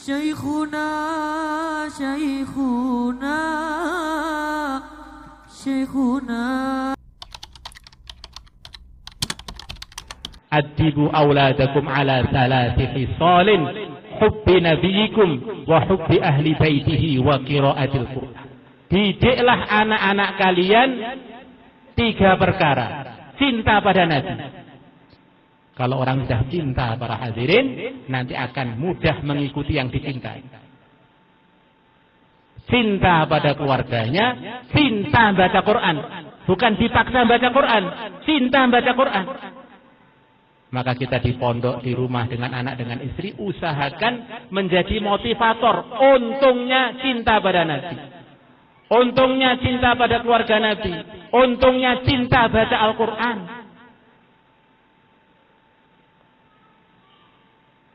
Syekhuna, Syekhuna, Syekhuna. Adibu auladakum ala salati khisalin hubbi nabiyikum wa hubbi ahli baitihi wa qiraatil Qur'an. Didiklah anak-anak kalian 3 perkara. Cinta pada Nabi. Kalau orang sudah cinta para hadirin, nanti akan mudah mengikuti yang dicintai. Cinta pada keluarganya, cinta baca Quran. Bukan dipaksa baca Quran, cinta baca Quran. Maka kita di pondok, di rumah dengan anak, dengan istri, usahakan menjadi motivator. Untungnya cinta pada Nabi. Untungnya cinta pada keluarga Nabi. Untungnya cinta baca Al-Quran.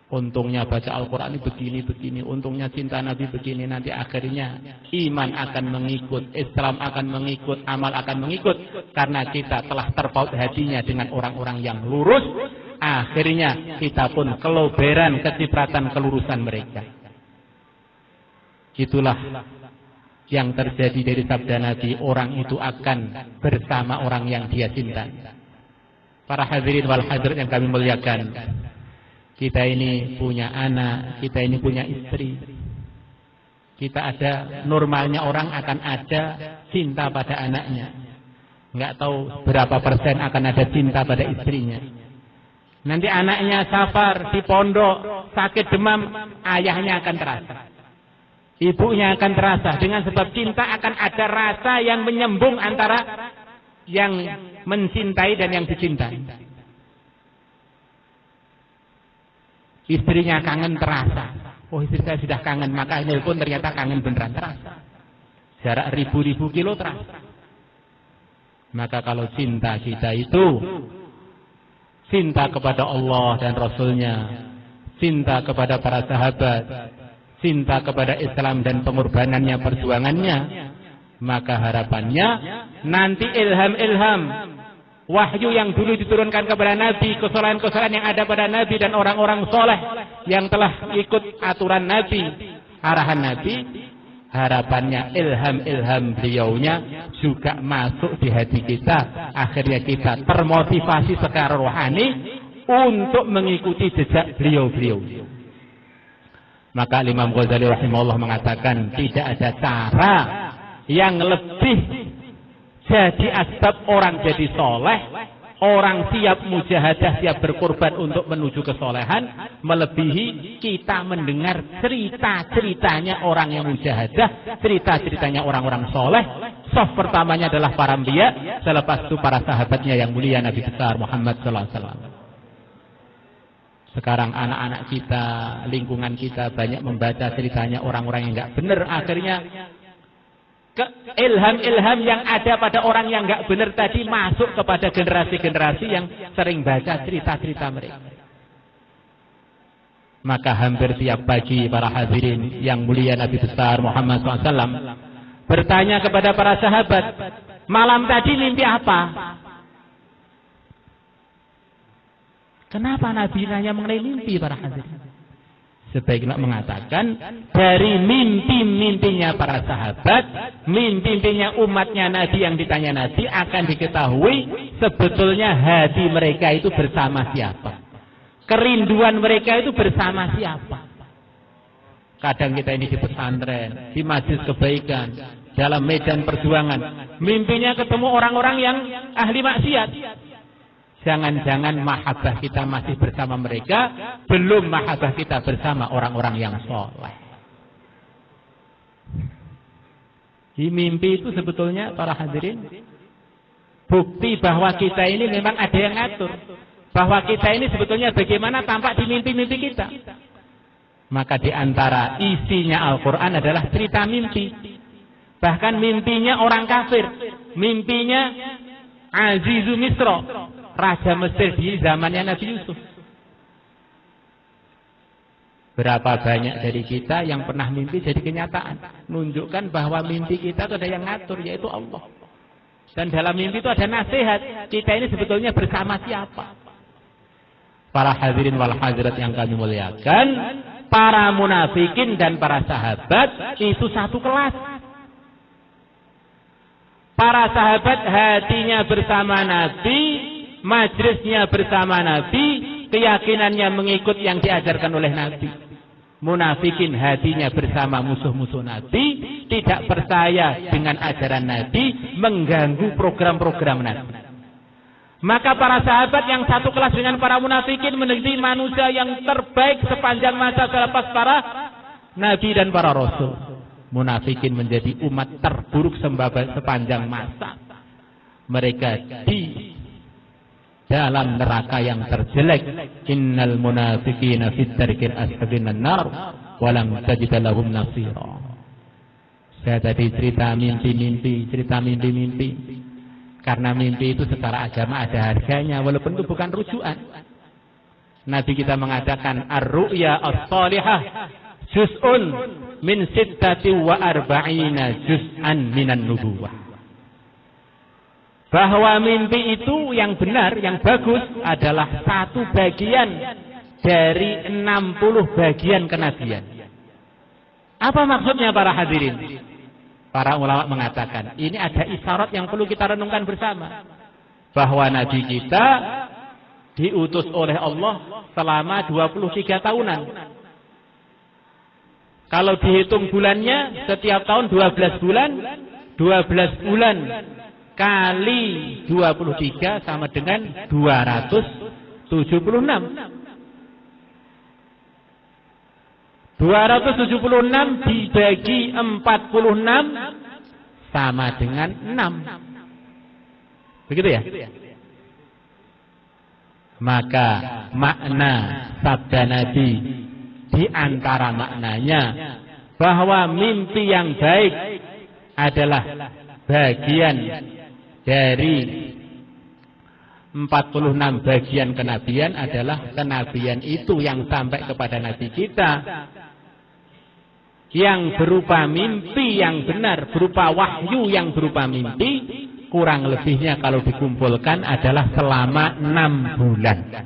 Untungnya baca Al-Quran ini begini. Untungnya cinta Nabi begini. Nanti akhirnya iman akan mengikut, Islam akan mengikut, amal akan mengikut. Karena kita telah terpaut hatinya dengan orang-orang yang lurus. Akhirnya kita pun keloberan, kecipratan kelurusan mereka. Itulah yang terjadi dari sabda Nabi. Orang itu akan bersama orang yang dia cinta. Para hadirin wal hadirat yang kami muliakan, kita ini punya anak, kita ini punya istri. Kita ada, normalnya orang akan ada cinta pada anaknya. Nggak tahu berapa persen akan ada cinta pada istrinya. Nanti anaknya safar di pondok, sakit demam, ayahnya akan terasa. Ibunya akan terasa. Dengan sebab cinta akan ada rasa yang menyambung antara yang mencintai dan yang dicintai. Istrinya kangen terasa. Oh, istri saya sudah kangen, maka nelpon ternyata kangen beneran terasa. Jarak ribu-ribu kilo terasa. Maka kalau cinta kita itu cinta kepada Allah dan Rasulnya, cinta kepada para sahabat, cinta kepada Islam dan pengorbanannya, perjuangannya, maka harapannya nanti ilham-ilham, wahyu yang dulu diturunkan kepada Nabi, kesalahan-kesalahan yang ada pada Nabi dan orang-orang soleh yang telah ikut aturan Nabi, arahan Nabi, harapannya ilham-ilham beliaunya juga masuk di hati kita. Akhirnya kita termotivasi secara rohani untuk mengikuti jejak beliau-beliau. Maka Imam Ghazali rahimahullah mengatakan tidak ada cara yang lebih jadi asbab orang jadi soleh, orang siap mujahadah, siap berkorban untuk menuju kesolehan, melebihi kita mendengar cerita-ceritanya orang yang mujahadah, cerita-ceritanya orang-orang soleh. Sof pertamanya adalah para anbiya, selepas itu para sahabatnya yang mulia Nabi besar Muhammad sallallahu alaihi wasallam. Sekarang anak-anak kita, lingkungan kita banyak membaca ceritanya orang-orang yang enggak benar, akhirnya ilham-ilham yang ada pada orang yang enggak benar tadi masuk kepada generasi-generasi yang sering baca cerita-cerita mereka. Maka hampir tiap pagi para hadirin yang mulia Nabi besar Muhammad SAW bertanya kepada para sahabat, malam tadi mimpi apa? Kenapa Nabi nanya mengenai mimpi para hadirin? Sebaiknya mengatakan dari mimpi-mimpinya para sahabat, mimpi-mimpinya umatnya Nabi yang ditanya Nabi akan diketahui sebetulnya hati mereka itu bersama siapa, kerinduan mereka itu bersama siapa. Kadang kita ini di pesantren, di majelis kebaikan, dalam medan perjuangan, mimpinya ketemu orang-orang yang ahli maksiat. Jangan-jangan mahabbah kita masih bersama mereka, belum mahabbah kita bersama orang-orang yang soleh. Di mimpi itu sebetulnya para hadirin bukti bahwa kita ini memang ada yang ngatur, bahwa kita ini sebetulnya bagaimana tampak di mimpi-mimpi kita. Maka di antara isinya Al-Quran adalah cerita mimpi. Bahkan mimpinya orang kafir, mimpinya Azizu Misro, Raja Mesir di zamannya Nabi Yusuf. Berapa banyak dari kita yang pernah mimpi jadi kenyataan, menunjukkan bahwa mimpi kita itu ada yang ngatur, yaitu Allah. Dan dalam mimpi itu ada nasihat, kita ini sebetulnya bersama siapa. Para hadirin wal hadirat yang kami muliakan, para munafikin dan para sahabat itu satu kelas. Para sahabat hatinya bersama Nabi, majlisnya bersama Nabi, keyakinannya mengikut yang diajarkan oleh Nabi. Munafikin hatinya bersama musuh-musuh Nabi, tidak percaya dengan ajaran Nabi, mengganggu program-program Nabi. Maka para sahabat yang satu kelas dengan para munafikin menjadi manusia yang terbaik sepanjang masa selepas para Nabi dan para Rasul. Munafikin menjadi umat terburuk sepanjang masa. Mereka di dalam neraka yang terjelek. Innal munafiqina fit darkil asfali minan nar wa lam tajid lahum nasira. Saya tadi cerita mimpi. Karena mimpi itu secara agama ada harganya walaupun itu bukan rujukan. Nabi kita mengatakan ar-ru'ya as-salihah juz'un min sittati wa arba'ina juz'an minan nubuwah. Bahwa mimpi itu yang benar, yang bagus adalah satu bagian dari 60 bagian kenabian. Apa maksudnya para hadirin? Para ulama mengatakan ini ada isyarat yang perlu kita renungkan bersama. Bahwa Nabi kita diutus oleh Allah selama 23 tahunan. Kalau dihitung bulannya setiap tahun 12 bulan. 12 bulan kali 23 sama dengan 276. 276 dibagi 46 sama dengan 6. Begitu ya? Maka makna sabda Nabi di antara maknanya bahwa mimpi yang baik adalah bagian dari 46 bagian kenabian adalah kenabian itu yang sampai kepada Nabi kita yang berupa mimpi yang benar, berupa wahyu yang berupa mimpi, kurang lebihnya kalau dikumpulkan adalah selama 6 bulan.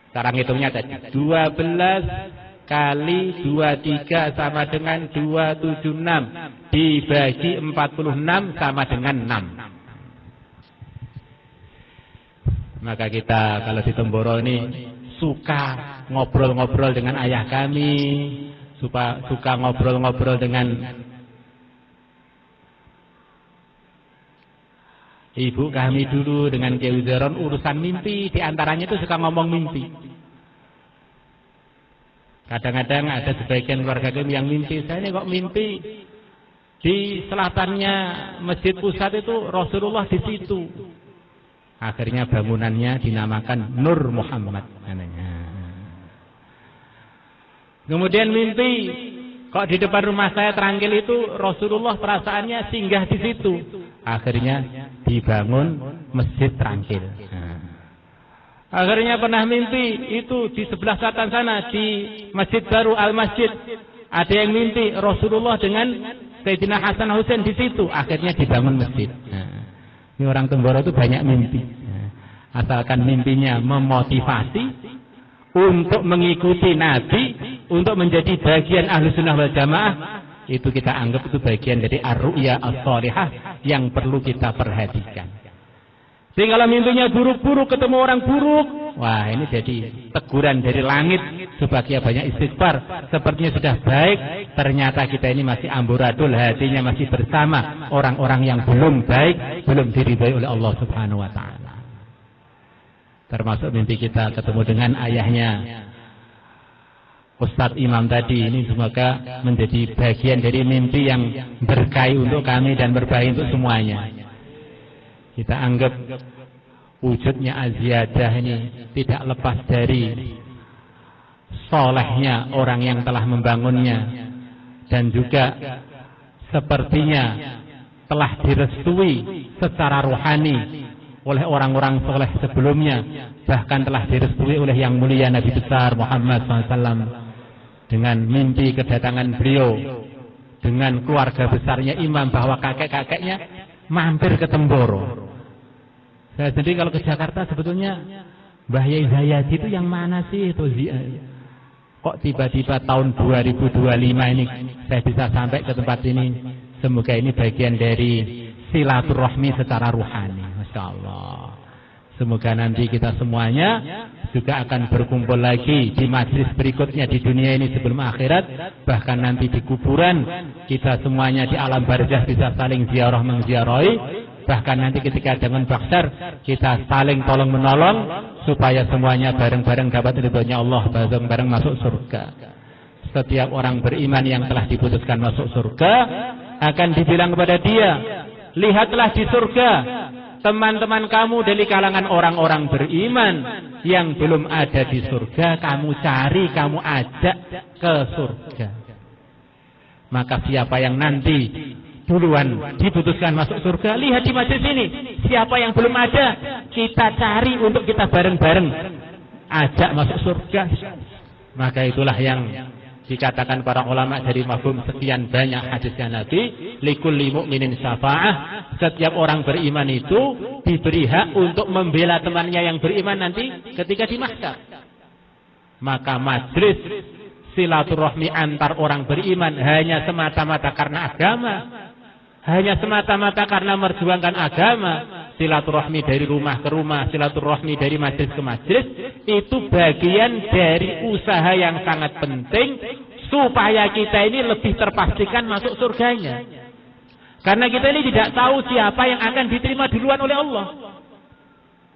Sekarang hitungnya tadi 12 kali 23 sama dengan 276 dibagi 46 sama dengan 6. Maka kita kalau di Temboro ini suka ngobrol-ngobrol dengan ayah kami, suka ngobrol-ngobrol dengan ibu kami dulu, dengan Kiai Uzaron, urusan mimpi. Di antaranya itu suka ngomong mimpi. Kadang-kadang ada sebagian keluarga kami yang mimpi, saya ini kok mimpi di selatannya Masjid Pusat itu Rasulullah di situ. Akhirnya bangunannya dinamakan Nur Muhammad namanya. Kemudian mimpi kok di depan rumah saya terangkil itu Rasulullah perasaannya singgah di situ. Akhirnya dibangun masjid terangkil. Akhirnya pernah mimpi itu di sebelah selatan sana di Masjid Baru Al-Masjid. Ada yang mimpi Rasulullah dengan Sayyidina Hasan Husain di situ. Akhirnya dibangun masjid. Ini orang Temboro itu banyak mimpi. Asalkan mimpinya memotivasi untuk mengikuti Nabi, untuk menjadi bagian Ahlus Sunnah wal Jamaah, itu kita anggap itu bagian dari ar-ru'ya as-salihah yang perlu kita perhatikan. Jadi kalau mimpinya buruk-buruk, ketemu orang buruk, wah ini jadi teguran dari langit supaya banyak istighfar. Sepertinya sudah baik, ternyata kita ini masih amburadul, hatinya masih bersama orang-orang yang belum baik, belum diridhai oleh Allah Subhanahu wa taala. Termasuk mimpi kita ketemu dengan ayahnya Ustadz Imam tadi, ini semoga menjadi bagian dari mimpi yang berkahi untuk kami dan berbaik untuk semuanya. Kita anggap wujudnya Az-Ziyadah ini tidak lepas dari solehnya orang yang telah membangunnya, dan juga sepertinya telah direstui secara rohani oleh orang-orang soleh sebelumnya, bahkan telah direstui oleh yang mulia Nabi besar Muhammad SAW dengan mimpi kedatangan beliau dengan keluarga besarnya imam, bahwa kakek-kakeknya mampir ke Temboro. Saya sendiri kalau ke Jakarta sebetulnya Mbah Yai Zayadi itu yang mana sih itu? kok tiba-tiba tahun 2025 ini saya bisa sampai ke tempat ini. Semoga ini bagian dari silaturahmi secara ruhani. Masya Allah. Semoga nanti kita semuanya juga akan berkumpul lagi di majlis berikutnya di dunia ini sebelum akhirat. Bahkan nanti di kuburan kita semuanya di alam barzah bisa saling ziarah mengziarahi. Bahkan nanti ketika dengan baksar kita saling tolong menolong supaya semuanya bareng-bareng dapat ridhonya Allah, bareng-bareng masuk surga. Setiap orang beriman yang telah diputuskan masuk surga akan dibilang kepada dia, lihatlah di surga teman-teman kamu dari kalangan orang-orang beriman yang belum ada di surga, kamu cari, kamu ajak ke surga. Maka siapa yang nanti duluan diputuskan masuk surga, lihat di majelis ini. Siapa yang belum ada, kita cari untuk kita bareng-bareng ajak masuk surga. Maka itulah yang dikatakan para ulama dari mafhum sekian banyak hadisnya Nabi, likulli mu'minin syafa'ah. Setiap orang beriman itu diberi hak untuk membela temannya yang beriman nanti ketika di mahsyar. Maka majlis silaturahmi antar orang beriman hanya semata-mata karena agama, hanya semata-mata karena merjuangkan agama. Silaturahmi dari rumah ke rumah, silaturahmi dari majlis ke majlis, itu bagian dari usaha yang sangat penting supaya kita ini lebih terpastikan masuk surganya. Karena kita ini tidak tahu siapa yang akan diterima duluan oleh Allah.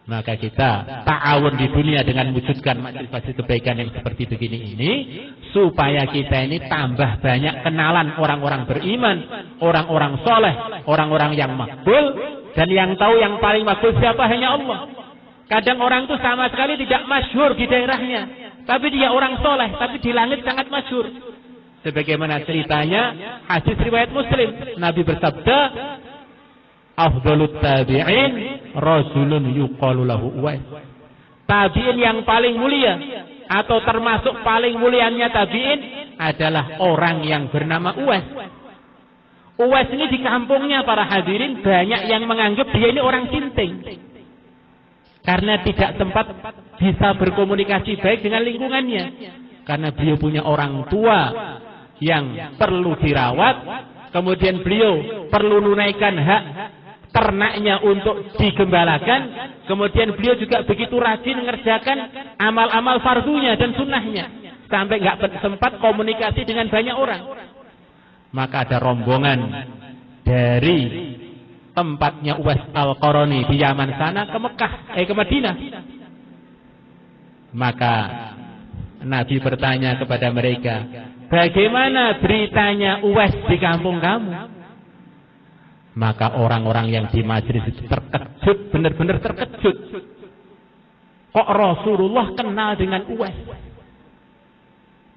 Maka kita ta'awun di dunia dengan wujudkan majlis-majlis kebaikan yang seperti begini ini, supaya kita ini tambah banyak kenalan orang-orang beriman, orang-orang soleh, orang-orang yang makbul. Dan yang tahu yang paling makbul siapa? Hanya Allah. Kadang orang itu sama sekali tidak masyhur di daerahnya, tapi dia orang soleh, tapi di langit sangat masyhur. Sebagaimana ceritanya hadis riwayat Muslim, Nabi bersabda, afdalut tabi'in rajulun yuqalu lahu Uwais. Tabi'in yang paling mulia atau termasuk paling mulianya tabi'in adalah orang yang bernama Uwais. Uwais ini di kampungnya para hadirin banyak yang menganggap dia ini orang sinting. Karena tidak sempat bisa berkomunikasi baik dengan lingkungannya. Karena beliau punya orang tua yang perlu dirawat, kemudian beliau perlu menunaikan hak ternaknya untuk digembalakan, kemudian beliau juga begitu rajin mengerjakan amal-amal fardunya dan sunnahnya, sampai nggak sempat komunikasi dengan banyak orang. Maka ada rombongan dari tempatnya Uwais Al-Qarani di Yaman sana ke Mekah, ke Madinah. Maka Nabi bertanya kepada mereka, bagaimana beritanya Uwais di kampung kamu? Maka orang-orang yang di majelis itu terkejut, benar-benar terkejut. Kok Rasulullah kenal dengan Uwais?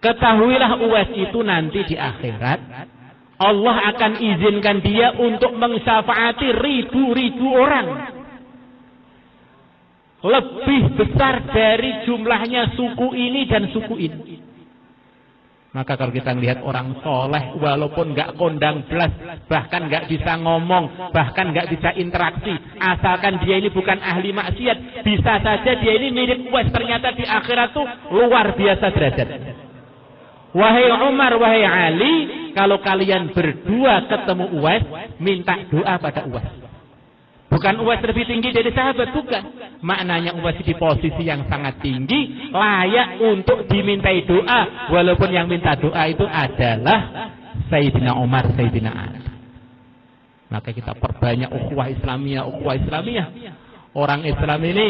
Ketahuilah Uwais itu nanti di akhirat Allah akan izinkan dia untuk mensyafaati ribu-ribu orang. Lebih besar dari jumlahnya suku ini dan suku ini. Maka kalau kita melihat orang soleh, walaupun nggak kondang belas, bahkan nggak bisa ngomong, bahkan nggak bisa interaksi, asalkan dia ini bukan ahli maksiat, bisa saja dia ini mirip Uwais. Ternyata di akhirat tuh luar biasa derajat. Wahai Umar, wahai Ali, kalau kalian berdua ketemu Uwais, minta doa pada Uwais. Bukan Uwais lebih tinggi dari sahabat, bukan. Maknanya Uwais di posisi yang sangat tinggi, layak untuk dimintai doa, walaupun yang minta doa itu adalah Sayyidina Umar, Sayyidina Ali. Maka kita perbanyak ukhuwah Islamiyah, ukhuwah Islamiyah. Orang Islam ini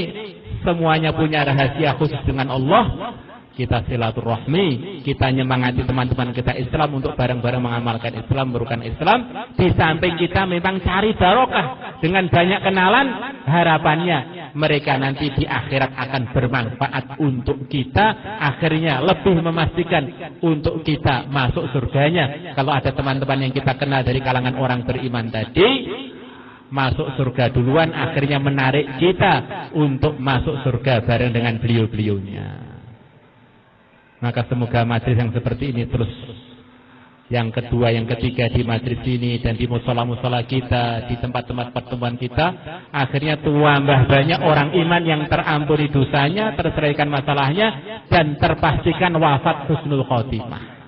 semuanya punya rahasia khusus dengan Allah. Kita silaturahmi, kita nyemangati teman-teman kita Islam untuk bareng-bareng mengamalkan Islam, merukan Islam. Di samping kita memang cari barokah dengan banyak kenalan, harapannya mereka nanti di akhirat akan bermanfaat untuk kita, akhirnya lebih memastikan untuk kita masuk surganya. Kalau ada teman-teman yang kita kenal dari kalangan orang beriman tadi, masuk surga duluan, akhirnya menarik kita untuk masuk surga bareng dengan beliau-beliaunya. Maka semoga majelis yang seperti ini terus yang kedua, yang ketiga di majlis ini dan di musola-musola kita, di tempat-tempat pertemuan kita, akhirnya tambah banyak orang iman yang terampuni dosanya, terselesaikan masalahnya, dan terpastikan wafat husnul khotimah.